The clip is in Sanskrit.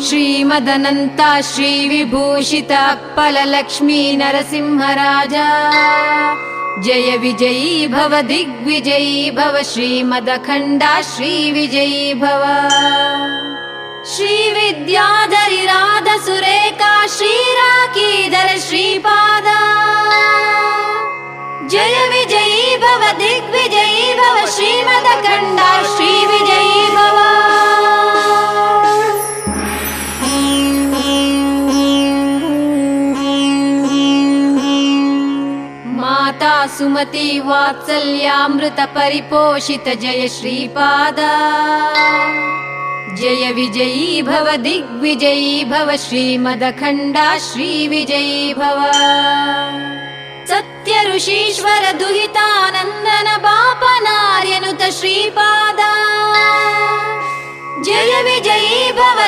श्रीमदनन्ता श्रीविभूषित अक्पललक्ष्मी नरसिंहराजा जय विजयी भव दिग्विजयी भव श्रीमदखण्डा श्रीविजयी भव श्रीविद्याधरि राधसुरेखा श्रीराकीधर श्रीपादा जय विजयी भव दिग्विजयी भव श्रीमदखण्डा श्रीविजयी भव माता सुमति वात्सल्यामृत परिपोषित जय श्रीपादा जय विजयी भव दिग्विजयी भव श्रीमदखण्डा श्रीविजयी भव सत्य ऋषीश्वर दुहितानन्दन बापनार्यनुत श्रीपादा जय विजयी भव।